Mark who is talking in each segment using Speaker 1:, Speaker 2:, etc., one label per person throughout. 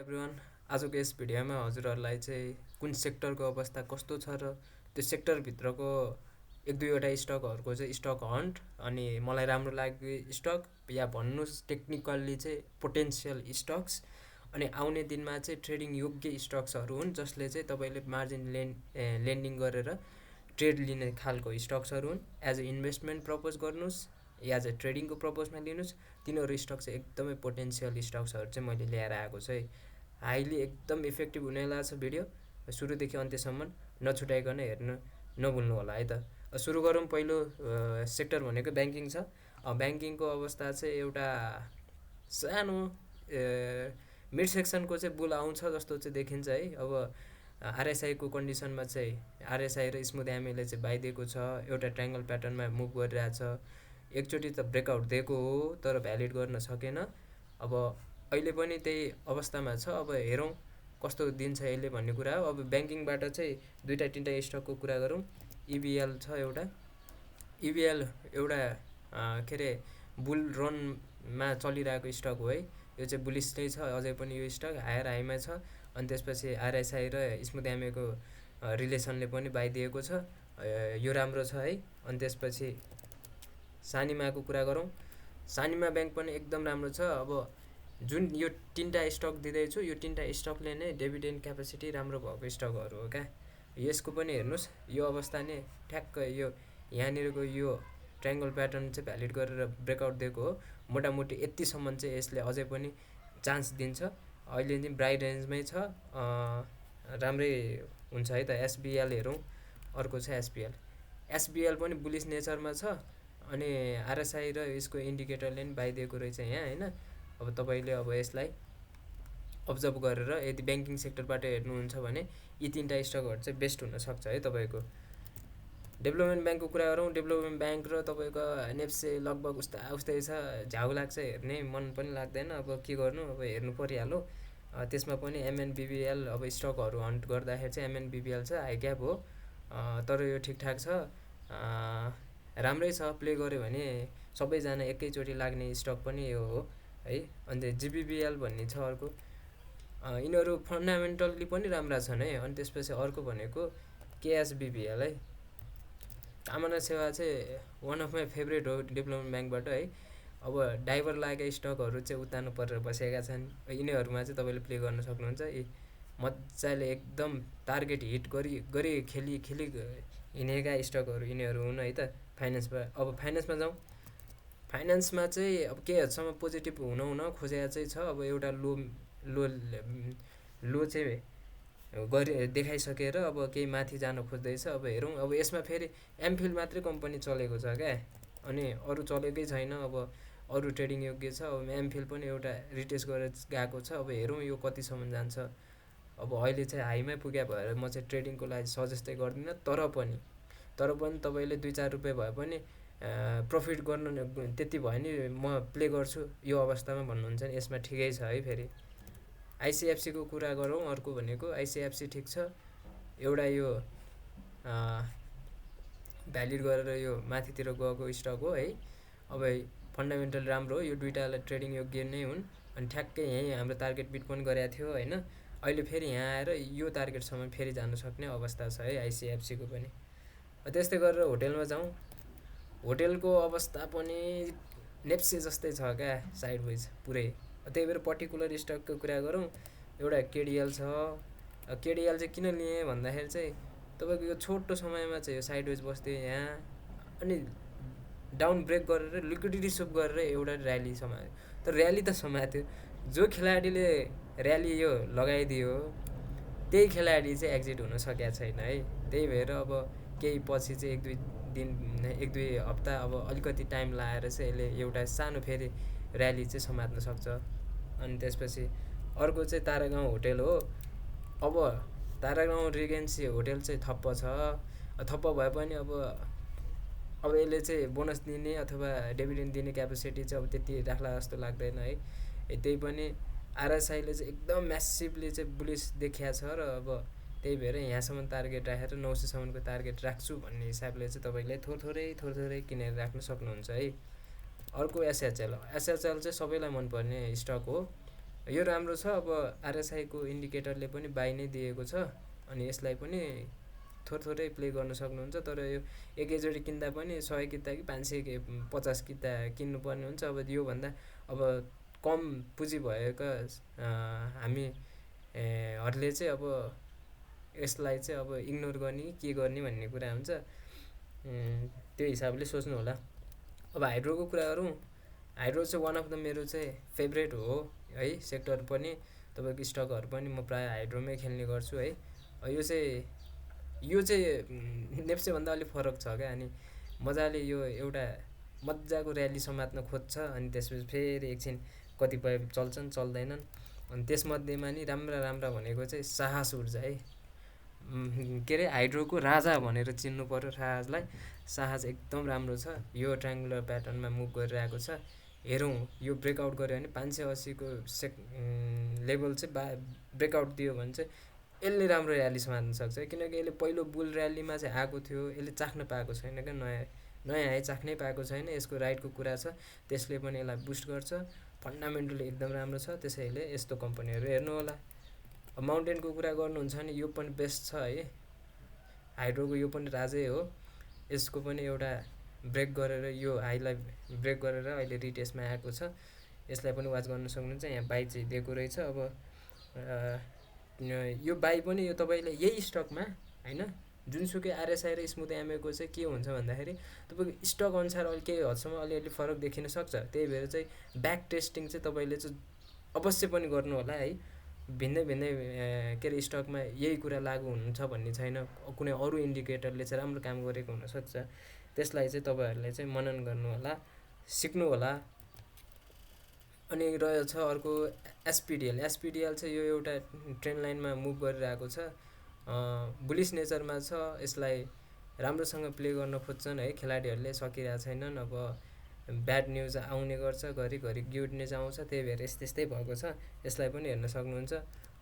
Speaker 1: Everyone, आजको यस भिडियोमा हजुरहरूलाई चाहिँ कुन सेक्टरको अवस्था कस्तो छ र त्यो सेक्टरभित्रको एक दुईवटा स्टकहरूको चाहिँ स्टक हन्ट अनि मलाई राम्रो लाग्ने स्टक या भन्नुहोस् टेक्निकल्ली चाहिँ पोटेन्सियल स्टक्स अनि आउने दिनमा चाहिँ ट्रेडिङ योग्य स्टक्सहरू हुन् जसले चाहिँ तपाईँले मार्जिन लेन्डिङ गरेर ट्रेड लिने खालको स्टक्सहरू हुन्। एज अ इन्भेस्टमेन्ट प्रपोज गर्नुहोस् या एज अ ट्रेडिङको प्रपोजमा लिनुहोस्। तिनीहरू स्टक चाहिँ एकदमै पोटेन्सियल स्टक्सहरू चाहिँ मैले ल्याएर आएको छु है। हाइली एकदम इफेक्टिभ हुनेवाला छ भिडियो, सुरुदेखि अन्त्यसम्म नछुटाइकन हेर्नु नभुल्नु होला है त। सुरु गरौँ। पहिलो सेक्टर भनेको ब्याङ्किङ छ। ब्याङ्किङको अवस्था चाहिँ एउटा सानो मिड सेक्सनको चाहिँ बुल आउँछ जस्तो चाहिँ देखिन्छ है। अब आरएसआईको कन्डिसनमा चाहिँ आरएसआई र स्मुथ एमएले चाहिँ बाइदिएको छ, एउटा ट्रायङ्गल प्याटर्नमा मुभ गरिरहेछ। एकचोटि त ब्रेकआउट दिएको हो तर भ्यालिड गर्न सकेन। अब अहिले पनि त्यही अवस्थामा छ। अब हेरौँ कस्तो दिन्छ यसले भन्ने कुरा हो। अब ब्याङ्किङबाट चाहिँ दुईवटा तिनवटा स्टकको कुरा गरौँ। इबिएल छ एउटा, इबिएल एउटा के अरे बुल रनमा चलिरहेको स्टक हो है। यो चाहिँ बुलिस नै छ अझै पनि यो स्टक हायर हाईमा छ। अनि त्यसपछि आरएसआई र स्मुथ एमएको रिलेसनले पनि बाइदिएको छ, यो राम्रो छ है। अनि त्यसपछि सानिमाको कुरा गरौँ। सानिमा ब्याङ्क पनि एकदम राम्रो छ। अब जुन यो तिनवटा स्टक दिँदैछु यो तिनवटा स्टकले नै डिभिडेन्ड क्यापेसिटी राम्रो भएको स्टकहरू हो क्या। यसको पनि हेर्नुहोस्, यो अवस्था नै ठ्याक्क यो यहाँनिरको यो ट्रायङ्गल प्याटर्न चाहिँ भ्यालिड गरेर ब्रेकआउट दिएको हो। मोटामोटी यतिसम्म चाहिँ यसले अझै पनि चान्स दिन्छ। अहिले चाहिँ ब्राइट रेन्जमै छ, राम्रै हुन्छ है त। एसबिएल हेरौँ, अर्को छ एसबिएल। एसबिएल पनि बुलिस नेचरमा छ अनि आरएसआई र यसको इन्डिकेटरले पनि बाइदिएको रहेछ यहाँ होइन। अब तपाईँले अब यसलाई अब्जर्भ गरेर यदि ब्याङ्किङ सेक्टरबाट हेर्नुहुन्छ भने यी तिनवटा स्टकहरू चाहिँ बेस्ट हुनसक्छ है तपाईँको। डेभलपमेन्ट ब्याङ्कको कुरा गरौँ। डेभलपमेन्ट ब्याङ्क र तपाईँको नेप्से लगभग उस्तै छ, झ्याउ लाग्छ हेर्ने, मन पनि लाग्दैन। अब के गर्नु, अब हेर्नु परिहाल्यो। त्यसमा पनि एमएनबिबिएल अब स्टकहरू हन्ट गर्दाखेरि चाहिँ एमएनबिबिएल छ, हाई क्याप हो तर यो ठिकठाक छ, राम्रै छ। प्ले गऱ्यो भने सबैजना एकैचोटि लाग्ने स्टक पनि यो हो है। अन्त जिबिबिएल भन्ने छ अर्को, यिनीहरू फन्डामेन्टल्ली पनि राम्रा छन् है। अनि त्यसपछि अर्को भनेको केएसबिबिएल है। कामना सेवा चाहिँ वान अफ माई फेभरेट हो डेभलपमेन्ट ब्याङ्कबाट है। अब डाइभर लागेका स्टकहरू चाहिँ उतार्नु परेर बसेका छन्, यिनीहरूमा चाहिँ तपाईँले प्ले गर्न सक्नुहुन्छ। मजाले एकदम टार्गेट हिट गरी खेली हिँडेका स्टकहरू यिनीहरू हुन् है त। फाइनेन्समा, अब फाइनेन्समा जाउँ। फाइनेन्समा चाहिँ अब केही हदसम्म पोजिटिभ हुन खोजेको चाहिँ छ। अब एउटा लो चाहिँ देखाइसकेर अब केही माथि जान खोज्दैछ। अब हेरौँ। अब यसमा फेरि एमफिल मात्रै कम्पनी चलेको छ क्या, अनि अरू चलेकै छैन। अब अरू ट्रेडिङ योग्य छ। अब एमफिल पनि एउटा रिटेस्ट गरेर गएको छ। अब हेरौँ यो कतिसम्म जान्छ। अब अहिले चाहिँ हाईमै पुग्या भएर म चाहिँ ट्रेडिङको लागि सजेस्टै गर्दिनँ। तर पनि तपाईँले 2-4 रुपियाँ भए पनि प्रफिट गर्नु त्यति भयो नि म प्ले गर्छु यो अवस्थामा भन्नुहुन्छ नि, यसमा ठिकै छ है। फेरि आइसिएफसीको कुरा गरौँ। अर्को भनेको आइसिएफसी ठिक छ, एउटा यो भ्यालिड गरेर यो माथितिर गएको स्टक हो है। अब फन्डामेन्टल राम्रो हो, यो दुइटालाई ट्रेडिङ योग्य नै हुन्। अनि ठ्याक्कै यहीँ हाम्रो टार्गेट बिट पनि गरेको थियो होइन। अहिले फेरि यहाँ आएर यो टार्गेटसम्म फेरि जान सक्ने अवस्था छ है आइसिएफसीको पनि। त्यस्तै गरेर होटेलमा जाउँ। होटेलको अवस्था पनि नेप्से जस्तै छ क्या, साइड वाइज पुरै। त्यही भएर पर्टिकुलर स्टकको कुरा गरौँ। एउटा केडिएल छ। केडिएल चाहिँ किन लिएँ भन्दाखेरि चाहिँ तपाईँको यो छोटो समयमा चाहिँ यो साइड वाइज बस्थ्यो यहाँ, अनि डाउन ब्रेक गरेर लिक्विडिटी सुप गरेर एउटा र्याली समात्यो। तर र्याली त समात्यो, जो खेलाडीले र्याली यो लगाइदियो त्यही खेलाडी चाहिँ एक्जिट हुन सकेको छैन है। त्यही भएर अब केही पछि चाहिँ एक दुई हप्ता अब अलिकति टाइम लाएर चाहिँ यसले एउटा सानो फेरि र्याली चाहिँ समात्न सक्छ। अनि त्यसपछि अर्को चाहिँ तारागाउँ होटेल हो। अब तारागाउँ रिजेन्सी होटेल चाहिँ थप्प छ। थप्प भए पनि अब यसले चाहिँ बोनस दिने अथवा डिभिडेन्ड दिने क्यापेसिटी चाहिँ अब त्यति राख्ला जस्तो लाग्दैन है। त्यही पनि आरएसआईले चाहिँ एकदम म्यासिभली चाहिँ बुलिस देखिया छ र अब त्यही भएर यहाँसम्म टार्गेट राखेर 900सम्मको टार्गेट राख्छु भन्ने हिसाबले चाहिँ तपाईँले थोरै किनेर राख्न सक्नुहुन्छ है। अर्को एसएचएल चाहिँ सबैलाई मनपर्ने स्टक हो। यो राम्रो छ। अब आरएसआईको इन्डिकेटरले पनि बाई नै दिएको छ अनि यसलाई पनि थोरै प्ले गर्न सक्नुहुन्छ। तर यो एकैचोटि किन्दा पनि 100 किता कि 500 50 किता किन्नुपर्ने हुन्छ। अब योभन्दा अब कम पुँजी भएका हामी हरूले चाहिँ अब यसलाई चाहिँ अब इग्नोर गर्ने के गर्ने भन्ने कुरा हुन्छ। त्यो हिसाबले सोच्नु होला। अब हाइड्रोको कुरा गरौँ। हाइड्रो चाहिँ वान अफ द मेरो चाहिँ फेभरेट हो है सेक्टर पनि। तपाईँको स्टकहरू पनि म प्रायः हाइड्रोमै खेल्ने गर्छु है। यो चाहिँ नेप्सेभन्दा अलिक फरक छ क्या। अनि मजाले यो एउटा मजाको र्याली समात्न खोज्छ अनि त्यसपछि फेरि एकछिन कतिपय चल्छन् चल्दैनन्। अनि त्यसमध्येमा नि राम्रा भनेको चाहिँ साहस ऊर्जा है। के अरे हाइड्रोको राजा भनेर चिन्नु पर्यो साहसलाई। साहस एकदम राम्रो छ। यो ट्रायङ्गुलर प्याटर्नमा मुभ गरिरहेको छ। हेरौँ यो ब्रेकआउट गऱ्यो भने 580 को लेभल चाहिँ ब्रेकआउट दियो भने चाहिँ यसले राम्रो र्याली समात्न सक्छ। किनकि यसले पहिलो बुल र्यालीमा चाहिँ आएको थियो, यसले चाख्न पाएको छैन क्या। नयाँ है चाख्नै पाएको छैन। यसको राइटको कुरा छ, त्यसले पनि यसलाई बुस्ट गर्छ। फन्डामेन्टली एकदम राम्रो छ। त्यसैले यस्तो कम्पनीहरू हेर्नु होला। अब माउन्टेनको कुरा गर्नुहुन्छ भने यो पनि बेस्ट छ है। हाइड्रोको यो पनि राजै हो। यसको पनि एउटा ब्रेक गरेर यो हाईलाई ब्रेक गरेर अहिले रिटेस्टमा आएको छ। यसलाई पनि वाच गर्न सक्नुहुन्छ। यहाँ बाई चाहिँ दिएको रहेछ। अब यो बाई पनि यो तपाईँले यही स्टकमा होइन, जुनसुकै आरएसआई र स्मुथ एमएको चाहिँ के हुन्छ भन्दाखेरि तपाईँको स्टक अनुसार अहिले केही हदसम्म अलिअलि फरक देखिन सक्छ। त्यही भएर चाहिँ ब्याक टेस्टिङ चाहिँ तपाईँले चाहिँ अवश्य पनि गर्नु होला है। भिन्दै के अरे स्टकमा यही कुरा लागु हुन्छ भन्ने छैन। कुनै अरू इन्डिकेटरले चाहिँ राम्रो काम गरेको हुनसक्छ। त्यसलाई चाहिँ तपाईँहरूले चाहिँ मनन गर्नु होला, सिक्नु होला। अनि रहेछ अर्को एसपिडिएल चाहिँ यो एउटा ट्रेन्ड लाइनमा मुभ गरिरहेको छ। बुलिस नेचरमा छ। यसलाई राम्रोसँग प्ले गर्न खोज्छन् है खेलाडीहरूले, सकिरहेको छैनन्। अब ब्याड न्युज आउने गर्छ, घरिघरि गुड न्युज आउँछ। त्यही भएर यस्तै भएको छ। यसलाई पनि हेर्न सक्नुहुन्छ।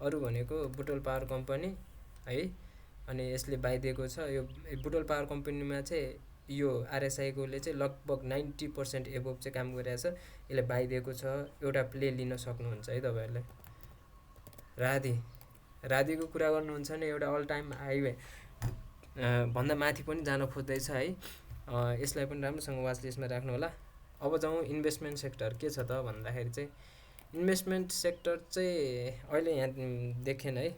Speaker 1: अरू भनेको बुटोल पावर कम्पनी है। अनि यसले बाई दिएको छ। यो बुटोल पावर कम्पनीमा चाहिँ यो आरएसआईकोले चाहिँ लगभग 90% एबोभ चाहिँ काम गरिरहेछ। यसले बाई दिएको छ। एउटा प्ले लिन सक्नुहुन्छ है तपाईँहरूले। राधीको कुरा गर्नुहुन्छ भने एउटा अल टाइम हाइवे भन्दा माथि पनि जान खोज्दैछ है। यसलाई पनि राम्रोसँग वाच लिस्टमा राख्नु होला। अब जाउँ इन्भेस्टमेन्ट सेक्टर के छ त भन्दाखेरि चाहिँ इन्भेस्टमेन्ट सेक्टर चाहिँ अहिले यहाँ देखेन है।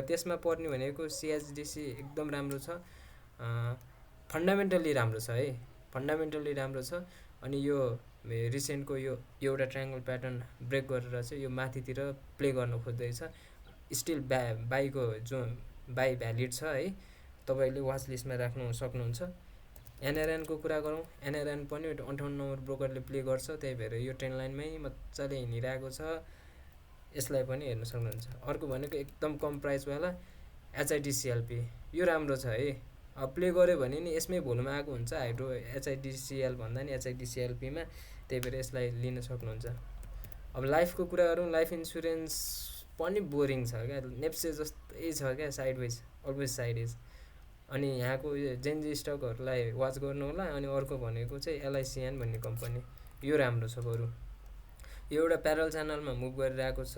Speaker 1: त्यसमा पर्ने भनेको सिएचडिसी एकदम राम्रो छ। फन्डामेन्टल्ली राम्रो छ है। फन्डामेन्टल्ली राम्रो छ। अनि यो रिसेन्टको यो एउटा ट्रायङ्गल प्याटर्न ब्रेक गरेर चाहिँ यो माथितिर प्ले गर्न खोज्दैछ। स्टिल बाईको जो बाई भ्यालिड छ है। तपाईँले वाच लिस्टमा राख्नु सक्नुहुन्छ। एनआरएनको कुरा गरौँ। एनआरएन पनि 58 नम्बर ब्रोकरले प्ले गर्छ। त्यही भएर यो ट्रेन्ड लाइनमै मजाले हिँडिरहेको छ। यसलाई पनि हेर्न सक्नुहुन्छ। अर्को भनेको एकदम कम प्राइसवाला एचआइडिसिएलपी, यो राम्रो छ है। प्ले गऱ्यो भने नि यसमै भोलुमा आएको हुन्छ हाइड्रो एचआइडिसिएल भन्दा नि एचआइडिसिएलपीमा। त्यही भएर यसलाई लिन सक्नुहुन्छ। अब लाइफको कुरा गरौँ। लाइफ इन्सुरेन्स पनि बोरिङ छ क्या। नेप्से जस्तै छ क्या, साइडवेज, अलवेज साइडवेज। अनि यहाँको यो जेनजी स्टकहरूलाई वाच गर्नु होला। अनि अर्को भनेको चाहिँ एलआइसिएन भन्ने कम्पनी, यो राम्रो छ बरु। यो एउटा प्यारल च्यानलमा मुभ गरिरहेको छ।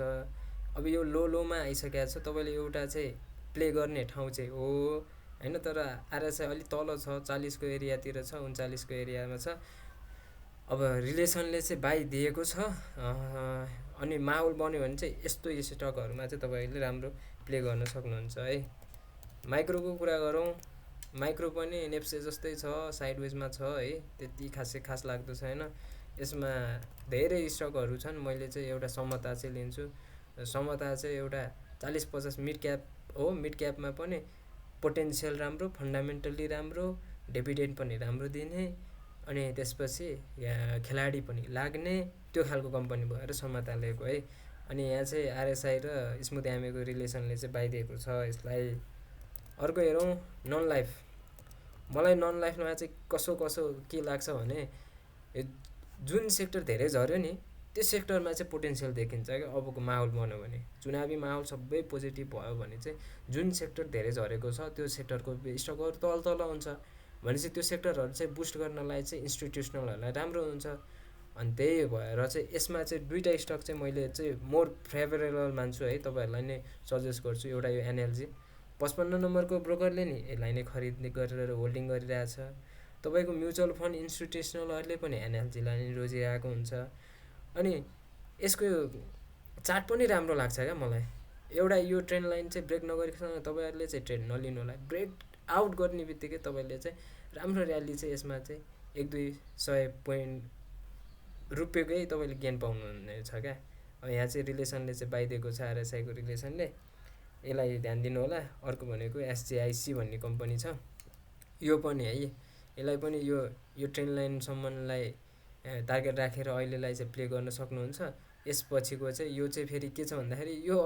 Speaker 1: अब यो लोमा आइसकेको छ। तपाईँले एउटा चाहिँ प्ले गर्ने ठाउँ चाहिँ हो होइन। तर आरएसआई अलिक तल छ, 40 को एरियातिर छ, 39 को एरियामा छ। अब रिलेसनले चाहिँ बाई दिएको छ। अनि माहौल बन्यो भने चाहिँ यस्तो स्टकहरूमा चाहिँ तपाईँले राम्रो प्ले गर्न सक्नुहुन्छ है। माइक्रोको कुरा गरौँ। माइक्रो पनि नेप्से जस्तै छ, साइडवेजमा छ है। त्यति खास लाग्दो छैन। यसमा धेरै स्टकहरू छन्। मैले चाहिँ एउटा समता चाहिँ लिन्छु। समता चाहिँ एउटा 40-50 मिड क्याप हो। मिड क्यापमा पनि पोटेन्सियल राम्रो, फन्डामेन्टल्ली राम्रो, डिभिडेन्ड पनि राम्रो दिने, अनि त्यसपछि यहाँ खेलाडी पनि लाग्ने, त्यो खालको कम्पनी भएर समता लिएको है। अनि यहाँ चाहिँ आरएसआई र स्मुथ एमएको रिलेसनले चाहिँ बाइदिएको छ यसलाई। अर्को हेरौँ नन लाइफ। मलाई नन लाइफमा चाहिँ कसो के लाग्छ भने जुन सेक्टर धेरै झऱ्यो नि त्यो सेक्टरमा चाहिँ पोटेन्सियल देखिन्छ क्या। अबको माहौल बन्यो भने, चुनावी माहौल सबै पोजिटिभ भयो भने चाहिँ जुन सेक्टर धेरै झरेको छ त्यो सेक्टरको स्टकहरू तल हुन्छ भनेपछि त्यो सेक्टरहरू चाहिँ बुस्ट गर्नलाई चाहिँ इन्स्टिट्युसनलहरूलाई राम्रो हुन्छ। अनि त्यही भएर चाहिँ यसमा चाहिँ दुईवटा स्टक चाहिँ मैले चाहिँ मोर फेभरेबल मान्छु है, तपाईँहरूलाई नै सजेस्ट गर्छु। एउटा यो एनएलजी 55 नम्बरको ब्रोकरले नि यसलाई नै खरिद गरेर होल्डिङ गरिरहेछ। तपाईँको म्युचुअल फन्ड इन्स्टिट्युसनलहरूले पनि एनएलजीलाई नै रोजिरहेको हुन्छ। अनि यसको चार्ट पनि राम्रो लाग्छ क्या मलाई। एउटा यो ट्रेन्ड लाइन चाहिँ ब्रेक नगरिकन तपाईँहरूले चाहिँ ट्रेड नलिनु होला। ब्रेक आउट गर्ने बित्तिकै तपाईँले चाहिँ राम्रो र्याली चाहिँ यसमा चाहिँ 100-200 पोइन्ट रुपियाँकै तपाईँले गेन पाउनुहुनेछ क्या। अब यहाँ चाहिँ रिलेसनले चाहिँ बाइदिएको छ, आरएसआईको रिलेसनले, यसलाई ध्यान दिनु होला। अर्को भनेको एसजेआइसी भन्ने कम्पनी छ, यो पनि है, यसलाई पनि यो ट्रेन्ड लाइनसम्मलाई टार्गेट राखेर अहिलेलाई चाहिँ प्ले गर्न सक्नुहुन्छ। यसपछिको चाहिँ यो चाहिँ फेरि के छ भन्दाखेरि यो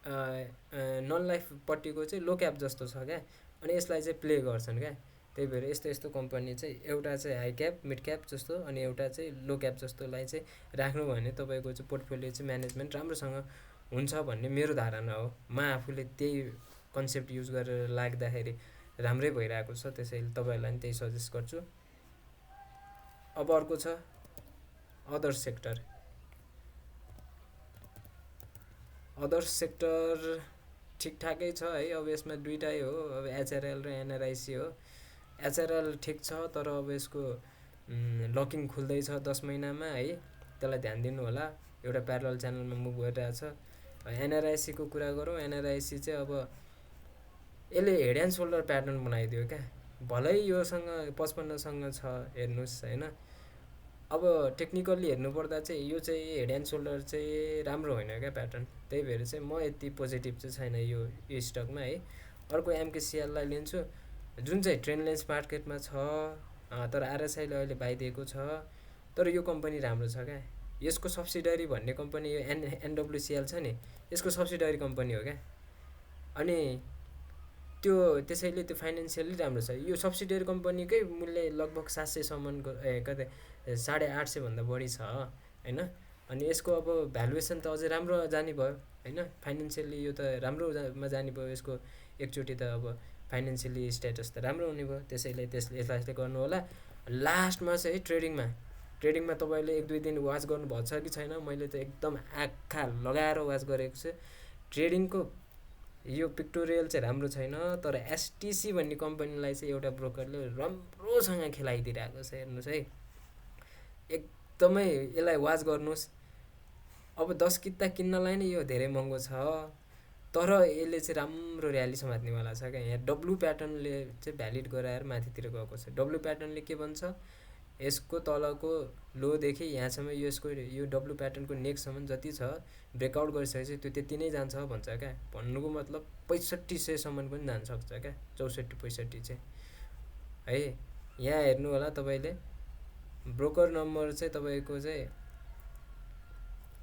Speaker 1: नन लाइफपट्टिको चाहिँ लो क्याप जस्तो छ क्या, अनि यसलाई चाहिँ प्ले गर्छन् क्या। त्यही भएर यस्तो कम्पनी चाहिँ एउटा चाहिँ हाई क्याप मिड क्याप जस्तो अनि एउटा चाहिँ लो क्याप जस्तोलाई चाहिँ राख्नु भने तपाईँको चाहिँ पोर्टफोलियो चाहिँ म्यानेजमेन्ट राम्रोसँग हुन्छ भन्ने मेरो धारणा हो। म आफूले त्यही कन्सेप्ट युज गरेर लाग्दाखेरि राम्रै भइरहेको छ, त्यसैले तपाईँहरूलाई पनि त्यही सजेस्ट गर्छु। अब अर्को छ अदर सेक्टर। अदर सेक्टर ठिकठाकै छ है। अब यसमा दुइटै हो, अब एचआरएल र एनआरआइसी हो। एचआरएल ठिक छ, तर अब यसको लकिङ खुल्दैछ 10 महिनामा है, त्यसलाई ध्यान दिनु होला। एउटा प्यारलल च्यानलमा मुभ गरिरहेछ। एनआरआइसीको कुरा गरौँ, एनआरआइसी चाहिँ अब यसले हेड एन्ड सोल्डर प्याटर्न बनाइदियो क्या। भलै योसँग 55सँग छ हेर्नुहोस् होइन। अब टेक्निकल्ली हेर्नुपर्दा चाहिँ यो चाहिँ हेड एन्ड सोल्डर चाहिँ राम्रो होइन क्या प्याटर्न। त्यही भएर चाहिँ म यति पोजिटिभ चाहिँ छैन यो स्टकमा है। अर्को एमकेसिएललाई लिन्छु, जुन चाहिँ ट्रेन्डलेस मार्केटमा छ, तर आरएसआईले अहिले बाइदिएको छ। तर यो कम्पनी राम्रो छ क्या। यसको सब्सिडरी भन्ने कम्पनी यो एनडब्लुसिएल छ नि, यसको सब्सिडरी कम्पनी हो क्या। अनि त्यसैले त्यो फाइनेन्सियली राम्रो छ। यो सब्सिडरी कम्पनीकै मूल्य लगभग 700सम्मको कतै 850 भन्दा बढी छ होइन। अनि यसको अब भ्यालुएसन त अझै राम्रो जाने भयो होइन। फाइनेन्सियली यो त राम्रोमा जाने भयो। यसको एकचोटि त अब फाइनेन्सियली स्ट्याटस त राम्रो हुने भयो। त्यसैले यसलाई गर्नु होला। लास्टमा चाहिँ ट्रेडिङमा तपाईँले 1-2 दिन वाच गर्नुभएको छ कि छैन, मैले त एकदम आँखा लगाएर वाच गरेको छु। ट्रेडिङको यो पिक्टोरियल चाहिँ राम्रो छैन, तर एसटिसी भन्ने कम्पनीलाई चाहिँ एउटा ब्रोकरले राम्रोसँग खेलाइदिइरहेको छ। हेर्नुहोस् है, एकदमै यसलाई वाच गर्नुहोस्। अब 10 किता किन्नलाई नै यो धेरै महँगो छ, तर यसले चाहिँ राम्रो र्याली समात्नेवाला छ क्या। यहाँ डब्लु प्याटर्नले चाहिँ भ्यालिड गराएर माथितिर गएको छ। डब्लु प्याटर्नले के भन्छ, यसको तलको लोदेखि यहाँसम्म यो डब्लु प्याटर्नको नेकसम्म जति छ ब्रेकआउट गरिसकेपछि त्यो त्यति नै जान्छ भन्छ क्या। भन्नुको मतलब 6500सम्म पनि जान सक्छ क्या, 64-65 चाहिँ है। यहाँ हेर्नु होला तपाईँले, ब्रोकर नम्बर चाहिँ तपाईँको चाहिँ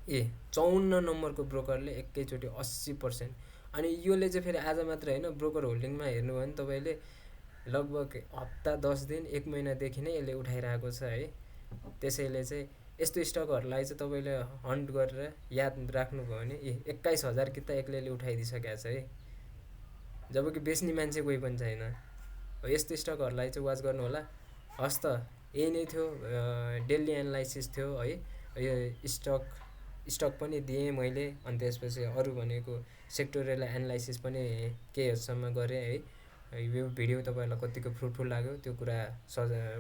Speaker 1: 54 नम्बरको ब्रोकरले एकैचोटि 80%। अनि योले चाहिँ फेरि आज मात्र होइन, ब्रोकर होल्डिङमा हेर्नु भयो भने तपाईँले लगभग हप्ता 10 दिन 1 महिनादेखि नै यसले उठाइरहेको छ है। त्यसैले चाहिँ यस्तो स्टकहरूलाई चाहिँ तपाईँले हन्ट गरेर याद राख्नुभयो भने 21,000 किता एक्लैले उठाइदिइसकेको छ है, जबकि बेच्ने मान्छे कोही पनि छैन। यस्तो स्टकहरूलाई चाहिँ वाच गर्नु होला। हस् त, यही नै थियो, डेली एनालाइसिस थियो है। यो स्टक पनि दिएँ मैले, अनि त्यसपछि अरू भनेको सेक्टोरियल एनालाइसिस पनि केही हदसम्म गरेँ है। यो भिडियो तपाईँहरूलाई कतिको फ्रुटफुल लाग्यो त्यो कुरा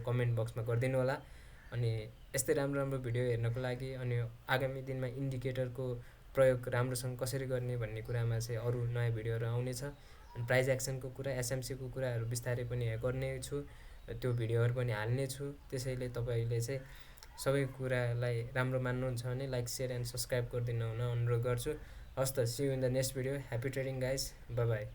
Speaker 1: कमेन्ट बक्समा गरिदिनु होला। अनि यस्तै राम्रो भिडियो हेर्नको लागि अनि आगामी दिनमा इन्डिकेटरको प्रयोग राम्रोसँग कसरी गर्ने भन्ने कुरामा चाहिँ अरू नयाँ भिडियोहरू आउनेछ। अनि प्राइज एक्सनको कुरा, एसएमसीको कुराहरू बिस्तारै पनि गर्नेछु, त्यो भिडियोहरू पनि हाल्नेछु। त्यसैले तपाईँले चाहिँ सबै कुरालाई राम्रो मान्नुहुन्छ भने लाइक, सेयर एन्ड सब्सक्राइब गरिदिनु हुन अनुरोध गर्छु। हस् त, see you in the next video. Happy trading guys, bye by.